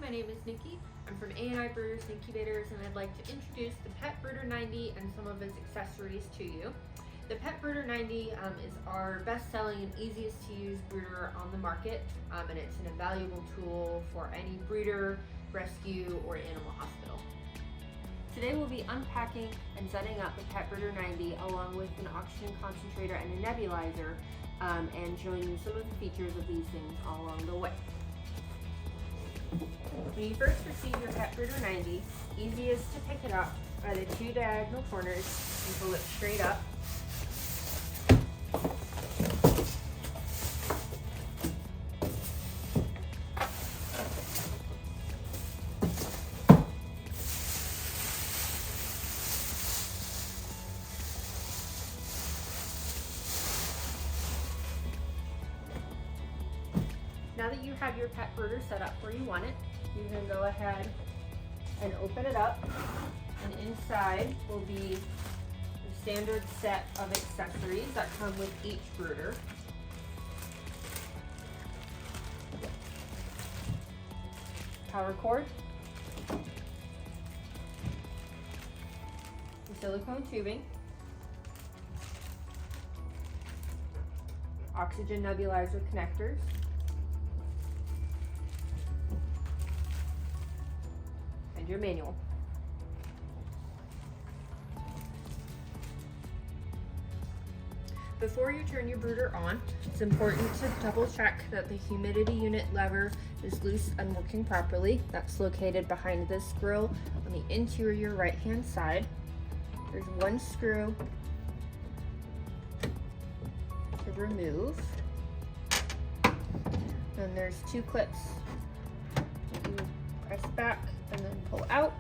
my name is Nikki. I'm from A&I Brooders and Incubators, and I'd like to introduce the Pet Brooder 90 and some of its accessories to you. The Pet Brooder 90 is our best-selling and easiest to use brooder on the market, and it's an invaluable tool for any breeder, rescue, or animal hospital. Today we'll be unpacking and setting up the Pet Brooder 90 along with an Oxygen Concentrator and a Nebulizer, and showing you some of the features of these things all along the way. When you first receive your Pet Brooder 90, easiest to pick it up are the two diagonal corners and pull it straight up. Now that you have your pet brooder set up where you want it, you can go ahead and open it up, and inside will be the standard set of accessories that come with each brooder. Power cord, the silicone tubing, oxygen nebulizer connectors, and your manual. Before you turn your brooder on, it's important to double check that the humidity unit lever is loose and working properly. That's located behind this grill on the interior right hand side. There's one screw to remove. Then there's two clips that you press back and then pull out,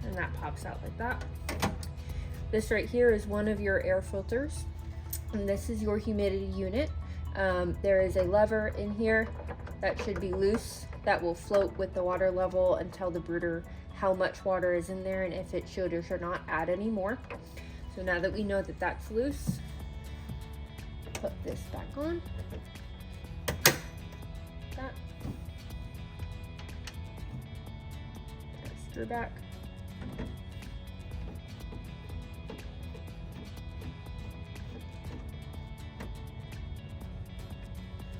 and that pops out like that. This right here is one of your air filters, and this is your humidity unit. There is a lever in here that should be loose that will float with the water level and tell the brooder how much water is in there and if it should or should not add any more. So now that we know that that's loose, put this back on. That. Screw back.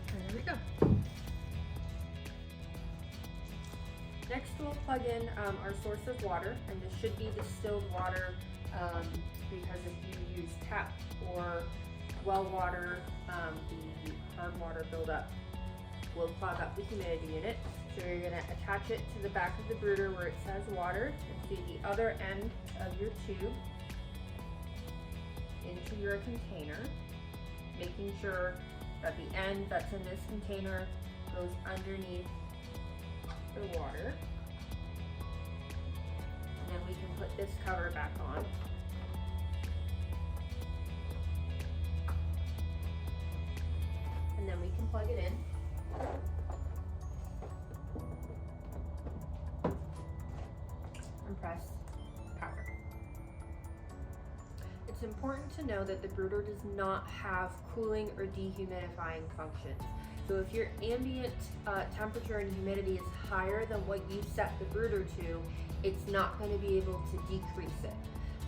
And there we go. Next we'll plug in our source of water, and this should be distilled water, because if you use tap or well water, the hard water buildup will clog up the humidity unit. So you're going to attach it to the back of the brooder where it says water, and feed the other end of your tube into your container, making sure that the end that's in this container goes underneath the water. And then we can put this cover back on. And then we can plug it in. And press power. It's important to know that the brooder does not have cooling or dehumidifying functions. So if your ambient temperature and humidity is higher than what you set the brooder to, it's not going to be able to decrease it.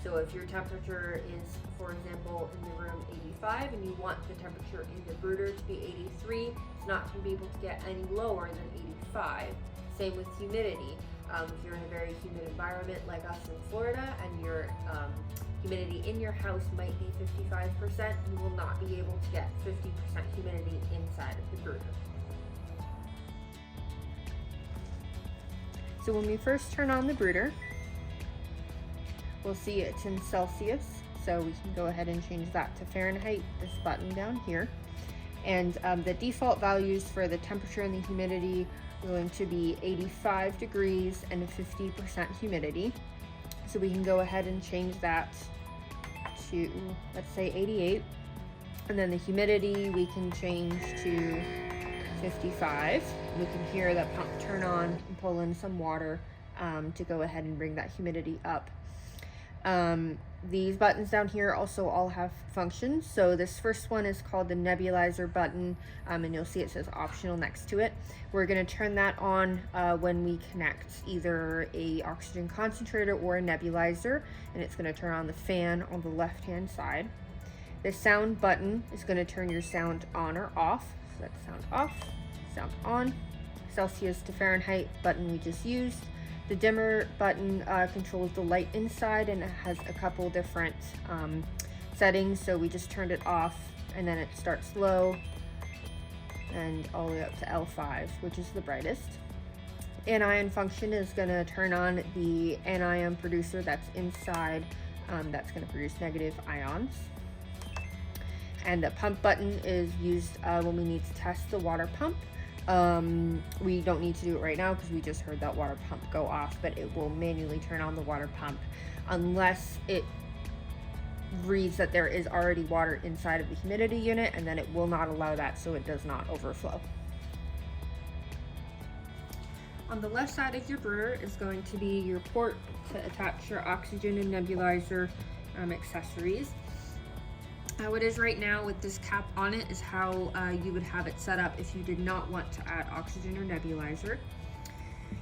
So if your temperature is, for example, in the room 85 and you want the temperature in the brooder to be 83, it's not going to be able to get any lower than 85. Same with humidity. If you're in a very humid environment like us in Florida and your humidity in your house might be 55%, you will not be able to get 50% humidity inside of the brooder. So when we first turn on the brooder, we'll see it's in Celsius, so we can go ahead and change that to Fahrenheit, this button down here. And the default values for the temperature and the humidity are going to be 85 degrees and 50% humidity. So we can go ahead and change that to, let's say, 88. And then the humidity we can change to 55. We can hear that pump turn on and pull in some water to go ahead and bring that humidity up. These buttons down here also all have functions. So this first one is called the nebulizer button, and you'll see it says optional next to it. We're going to turn that on when we connect either a oxygen concentrator or a nebulizer, and it's going to turn on the fan on the left hand side. The sound button is going to turn your sound on or off. So that's sound off, sound on. Celsius to Fahrenheit button we just used. The dimmer button controls the light inside, and it has a couple different settings. So we just turned it off, and then it starts low and all the way up to L5, which is the brightest. Anion function is going to turn on the anion producer that's inside, that's going to produce negative ions. And the pump button is used when we need to test the water pump. We don't need to do it right now because we just heard that water pump go off, but it will manually turn on the water pump unless it reads that there is already water inside of the humidity unit, and then it will not allow that, so it does not overflow. On the left side of your brooder is going to be your port to attach your oxygen and nebulizer accessories. How it is right now with this cap on it is how you would have it set up if you did not want to add oxygen or nebulizer.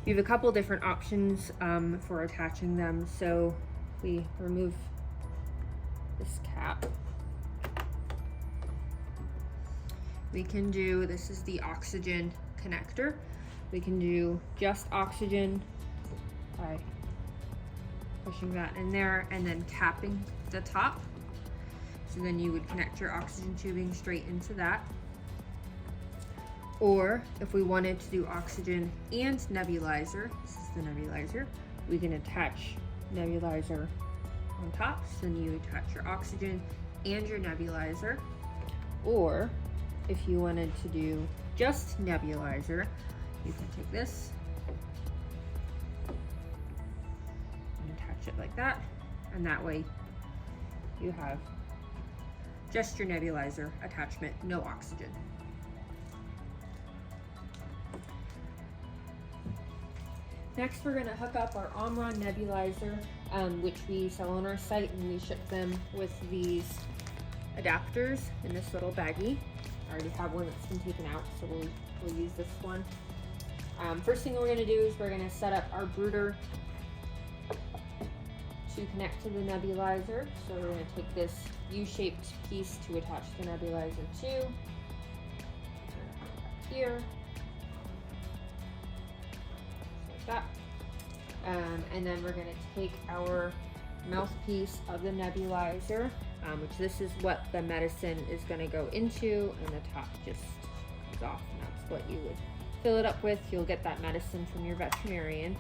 You have a couple different options for attaching them. So we remove this cap. We can do, this is the oxygen connector. We can do just oxygen by pushing that in there and then capping the top. So then you would connect your oxygen tubing straight into that. Or if we wanted to do oxygen and nebulizer, this is the nebulizer, we can attach nebulizer on top. So then you attach your oxygen and your nebulizer. Or if you wanted to do just nebulizer, you can take this and attach it like that. And that way you have just your nebulizer attachment, no oxygen. Next, we're going to hook up our Omron nebulizer, which we sell on our site, and we ship them with these adapters in this little baggie. I already have one that's been taken out, so we'll use this one. First thing we're going to do is we're going to set up our brooder to connect to the nebulizer. So we're going to take this U-shaped piece to attach the nebulizer to. Here. Like that. And then we're going to take our mouthpiece of the nebulizer, which this is what the medicine is going to go into, and the top just comes off, and that's what you would fill it up with. You'll get that medicine from your veterinarian.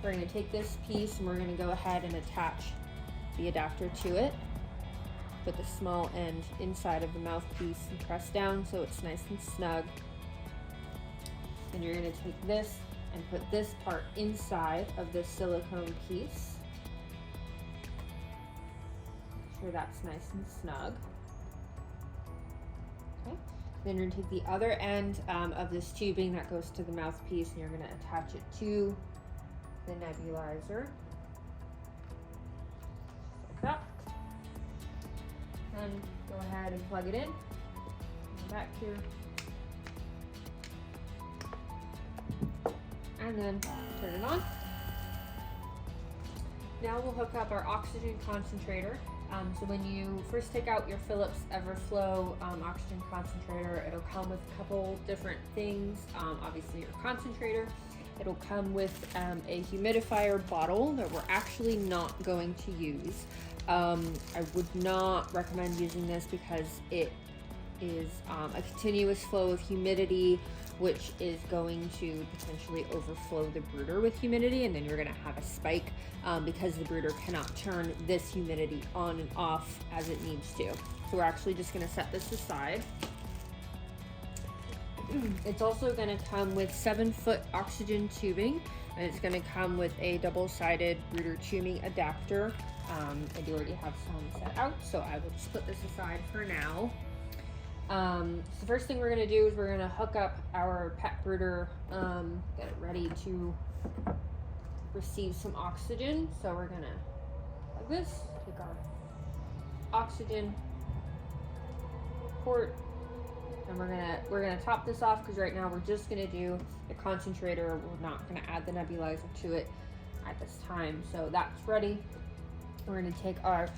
We're going to take this piece and we're going to go ahead and attach the adapter to it. Put the small end inside of the mouthpiece and press down so it's nice and snug. And you're going to take this and put this part inside of this silicone piece. Make sure that's nice and snug. Okay. Then you're going to take the other end of this tubing that goes to the mouthpiece, and you're going to attach it to the nebulizer, like that. And go ahead and plug it in. Back here. And then turn it on. Now we'll hook up our oxygen concentrator. So when you first take out your Philips Everflow oxygen concentrator, it'll come with a couple different things. Obviously your concentrator. It'll come with a humidifier bottle that we're actually not going to use. I would not recommend using this because it is a continuous flow of humidity, which is going to potentially overflow the brooder with humidity, and then you're going to have a spike because the brooder cannot turn this humidity on and off as it needs to. So we're actually just going to set this aside. It's also going to come with 7-foot oxygen tubing, and it's going to come with a double-sided brooder tubing adapter. I do already have some set out, so I will just put this aside for now. So the first thing we're going to do is we're going to hook up our pet brooder, get it ready to receive some oxygen. So we're going to like this. Take our oxygen port, and we're gonna top this off because right now we're just gonna do the concentrator. We're not gonna add the nebulizer to it at this time. So that's ready. We're gonna take our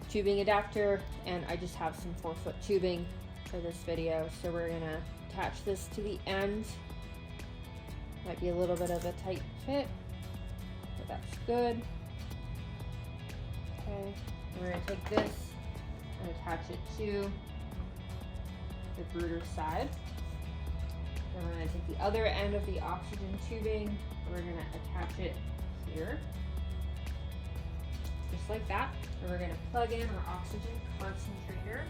tubing adapter, and I just have some 4-foot tubing for this video. So we're gonna attach this to the end. Might be a little bit of a tight fit, but that's good. Okay, we're gonna take this and attach it to the brooder side. Then we're gonna take the other end of the oxygen tubing. We're gonna attach it here, just like that. And we're gonna plug in our oxygen concentrator.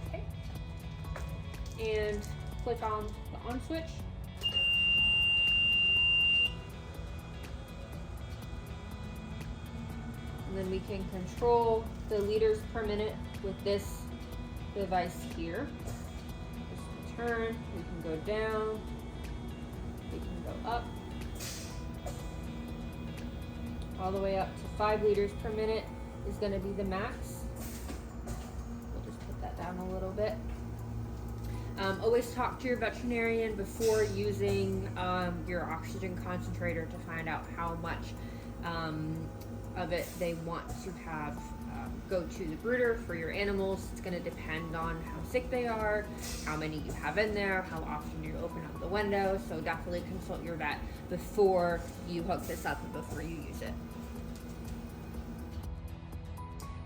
Okay. And click on the on switch. And then we can control the liters per minute with this device here. Just turn, we can go down, we can go up, all the way up to 5 liters per minute is going to be the max. We'll just put that down a little bit. Always talk to your veterinarian before using your oxygen concentrator to find out how much of it they want to have go to the brooder for your animals. It's going to depend on how sick they are, how many you have in there, how often you open up the window. So definitely consult your vet before you hook this up and before you use it.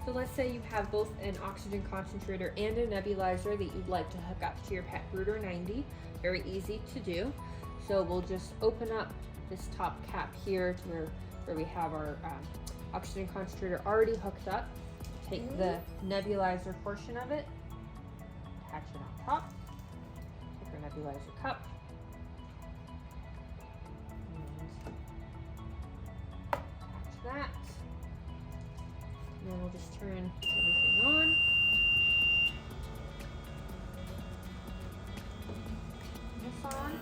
So let's say you have both an oxygen concentrator and a nebulizer that you'd like to hook up to your Pet Brooder 90. Very easy to do. So we'll just open up this top cap here to where we have our oxygen concentrator already hooked up. Take the nebulizer portion of it, attach it on top. Take our nebulizer cup, and attach that. And then we'll just turn everything on. This on.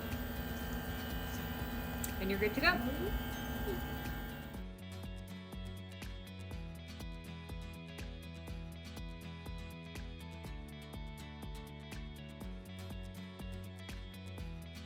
And you're good to go.